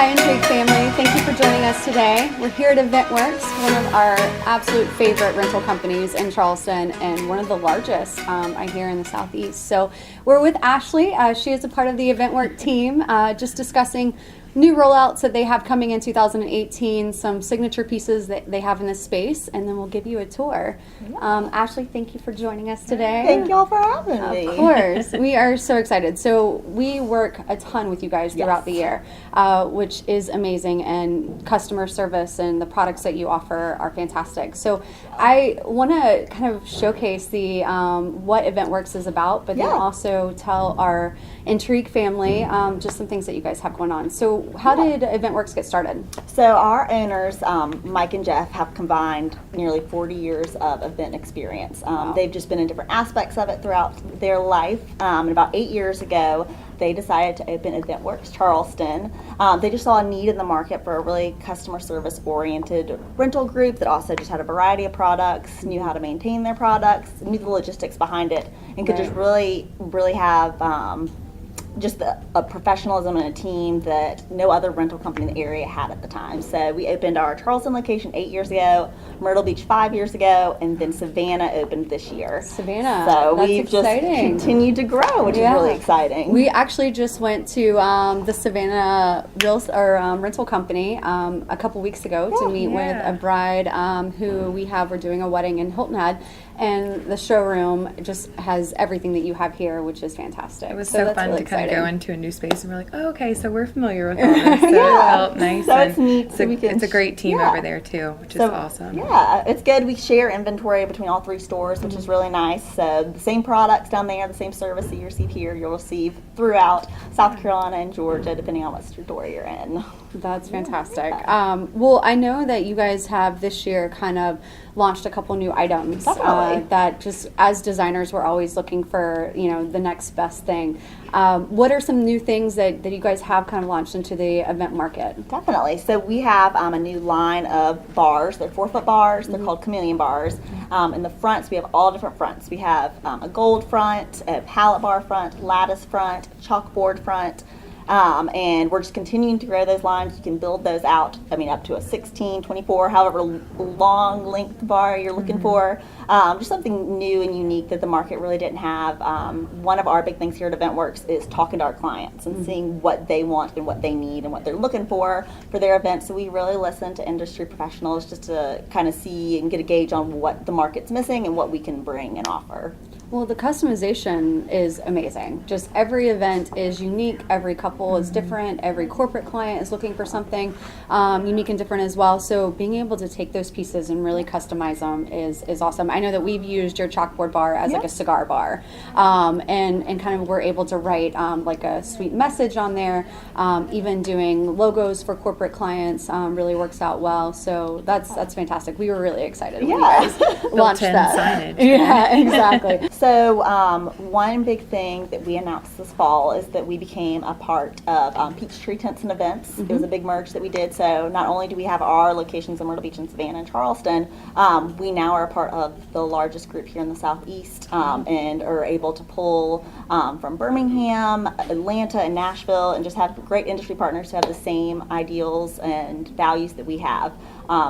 Hi, Intrigue family. Thank you for joining us today. We're here at EventWorks, one of our absolute favorite rental companies in Charleston and one of the largest, I hear, in the Southeast. So we're with Ashley. She is a part of the EventWorks team, just discussing new rollouts that they have coming in 2018, some signature pieces that they have in this space, and then we'll give you a tour. Ashley, thank you for joining us today. Thank y'all for having me. Of course. We are so excited. So we work a ton with you guys throughout the year, which is amazing, and customer service and the products that you offer are fantastic. So I want to kind of showcase the what EventWorks is about, but then also tell our Intrigue family just some things that you guys have going on. So how did EventWorks get started? So our owners, Mike and Jeff, have combined nearly 40 years of event experience. They've just been in different aspects of it throughout their life. And about 8 years ago, they decided to open EventWorks Charleston. They just saw a need in the market for a really customer service oriented rental group that also just had a variety of products, knew how to maintain their products, knew the logistics behind it, and could just really have just a professionalism and a team that no other rental company in the area had at the time. So we opened our Charleston location 8 years ago, Myrtle Beach 5 years ago, and then Savannah opened this year. Savannah. So That's we've exciting. just continued to grow, which is really exciting. We actually just went to the Savannah rental company a couple weeks ago to meet with a bride who we're doing a wedding in Hilton Head. And the showroom just has everything that you have here, which is fantastic. It was so fun really to kind of go into a new space and we're like, oh, okay, so we're familiar with all this. So it felt nice. So it's neat. It's a great team over there too, which is awesome. Yeah, it's good. We share inventory between all three stores, which is really nice. So the same products down there, the same service that you receive here, you'll receive throughout South Carolina and Georgia, depending on what store you're in. That's fantastic. Well, I know that you guys have this year kind of launched a couple new items that just as designers we're always looking for, the next best thing. What are some new things that you guys have kind of launched into the event market? Definitely. So we have a new line of bars. They're 4-foot bars. They're called chameleon bars. In the fronts, we have all different fronts. We have a gold front, a pallet bar front, lattice front, chalkboard front. And we're just continuing to grow those lines. You can build those out, up to a 16, 24, however long length bar you're looking for. Just something new and unique that the market really didn't have. One of our big things here at EventWorks is talking to our clients and seeing what they want and what they need and what they're looking for their event. So we really listen to industry professionals just to kind of see and get a gauge on what the market's missing and what we can bring and offer. Well, the customization is amazing. Just every event is unique. Every couple is different. Every corporate client is looking for something unique and different as well. So being able to take those pieces and really customize them is awesome. I know that we've used your chalkboard bar as like a cigar bar, and kind of we're able to write like a sweet message on there. Even doing logos for corporate clients really works out well. So that's fantastic. We were really excited when you guys launched that. Signage. Yeah, exactly. So one big thing that we announced this fall is that we became a part of Peachtree Tents and Events. It was a big merge that we did. So not only do we have our locations in Myrtle Beach and Savannah and Charleston, we now are a part of the largest group here in the Southeast and are able to pull from Birmingham, Atlanta, and Nashville, and just have great industry partners who have the same ideals and values that we have.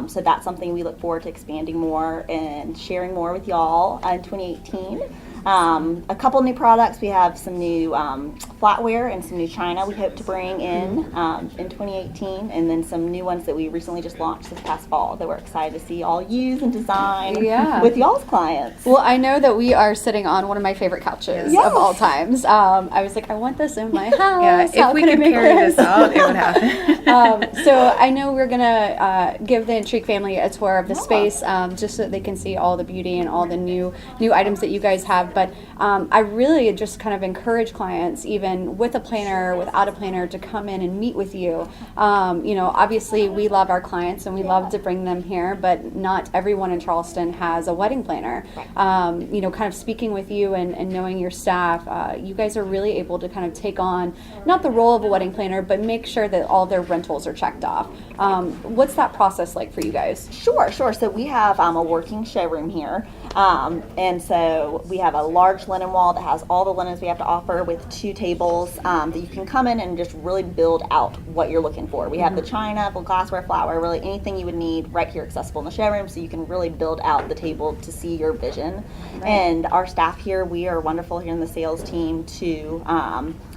So that's something we look forward to expanding more and sharing more with y'all in 2018. A couple new products. We have some new flatware and some new china we hope to bring in 2018, and then some new ones that we recently just launched this past fall that we're excited to see all use and design with y'all's clients. Well, I know that we are sitting on one of my favorite couches of all times. I was like, I want this in my house. If we could carry this out, it would happen. So I know we're going to give the Intrigue family a tour of the space just so that they can see all the beauty and all the new items that you guys have. But I really just kind of encourage clients, even with a planner, without a planner, to come in and meet with you. Obviously we love our clients and we love to bring them here, but not everyone in Charleston has a wedding planner. Kind of speaking with you and knowing your staff, you guys are really able to kind of take on, not the role of a wedding planner, but make sure that all their rentals are checked off. What's that process like for you guys? Sure. So we have a working showroom here. And so we have a large linen wall that has all the linens we have to offer with 2 tables that you can come in and just really build out what you're looking for. We have the china, the glassware, flower, really anything you would need right here accessible in the showroom, so you can really build out the table to see your vision. Right. And our staff here, we are wonderful here in the sales team to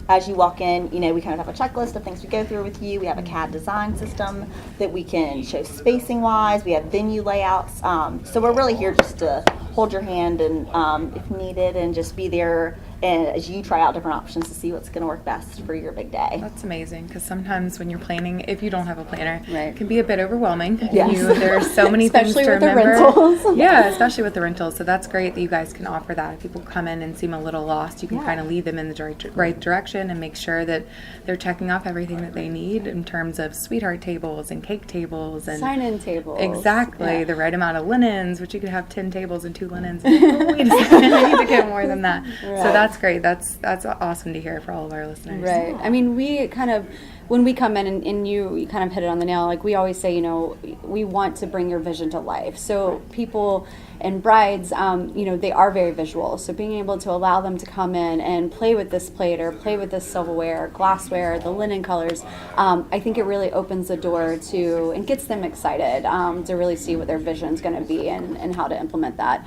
as you walk in, you know, we kind of have a checklist of things to go through with you. We have a CAD design system that we can show spacing wise. We have venue layouts. So we're really here just to hold your hand and if needed, and just be there and as you try out different options to see what's going to work best for your big day. That's amazing, because sometimes when you're planning, if you don't have a planner, right, it can be a bit overwhelming. Yes. There are so many things to remember. Especially with the rentals. Yeah, especially with the rentals. So that's great that you guys can offer that. If people come in and seem a little lost, you can kind of lead them in the right direction and make sure that they're checking off everything that they need in terms of sweetheart tables and cake tables and sign-in tables. Exactly, the right amount of linens, which you could have 10 tables and 2 linens. And oh, wait a second, I need to get more than that. Right. So that's great. That's awesome to hear for all of our listeners. Right. I mean, we kind of, when we come in and you kind of hit it on the nail, like we always say, you know, we want to bring your vision to life. So people and brides, you know, they are very visual. So being able to allow them to come in and play with this plate or play with this silverware, glassware, the linen colors, I think it really opens the door to, and gets them excited to really see what their vision is going to be and how to implement that.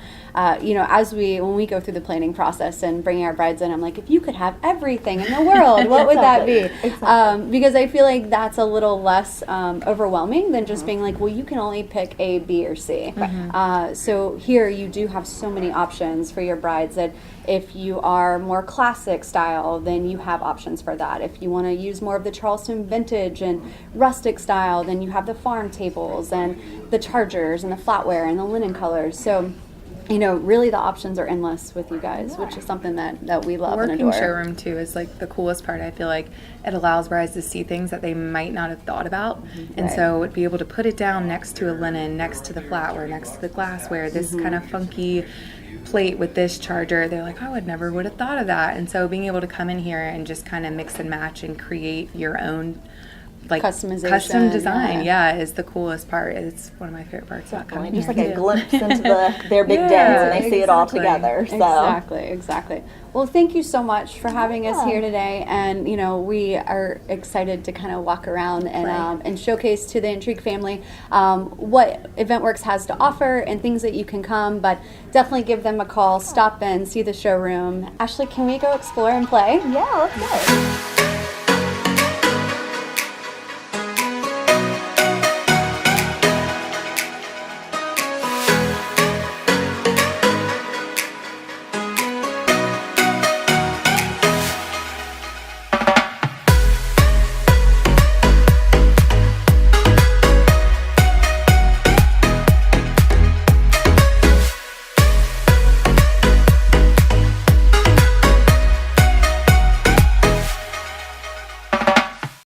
You know, when we go through the planning process and bringing our brides in, I'm like, if you could have everything in the world, what would that be? Exactly. Because I feel like that's a little less overwhelming than just being like, well, you can only pick A, B, or C. Right. So here you do have so many options for your brides that if you are more classic style, then you have options for that. If you want to use more of the Charleston vintage and rustic style, then you have the farm tables and the chargers and the flatware and the linen colors. So, you know, really the options are endless with you guys, which is something that we love and adore. Working showroom too is like the coolest part. I feel like it allows brides to see things that they might not have thought about, and so be able to put it down next to a linen, next to the flatware, next to the glassware, this kind of funky plate with this charger. They're like, oh, I would have thought of that. And so being able to come in here and just kind of mix and match and create your own like custom design, is the coolest part. It's one of my favorite parts about coming just here. like a glimpse into their big dens, and they see it all together. So. Exactly. Well, thank you so much for having us here today, and you know, we are excited to kind of walk around and showcase to the Intrigue family what EventWorks has to offer and things that you can come. But definitely give them a call, stop in, see the showroom. Ashley, can we go explore and play? Yeah, let's go.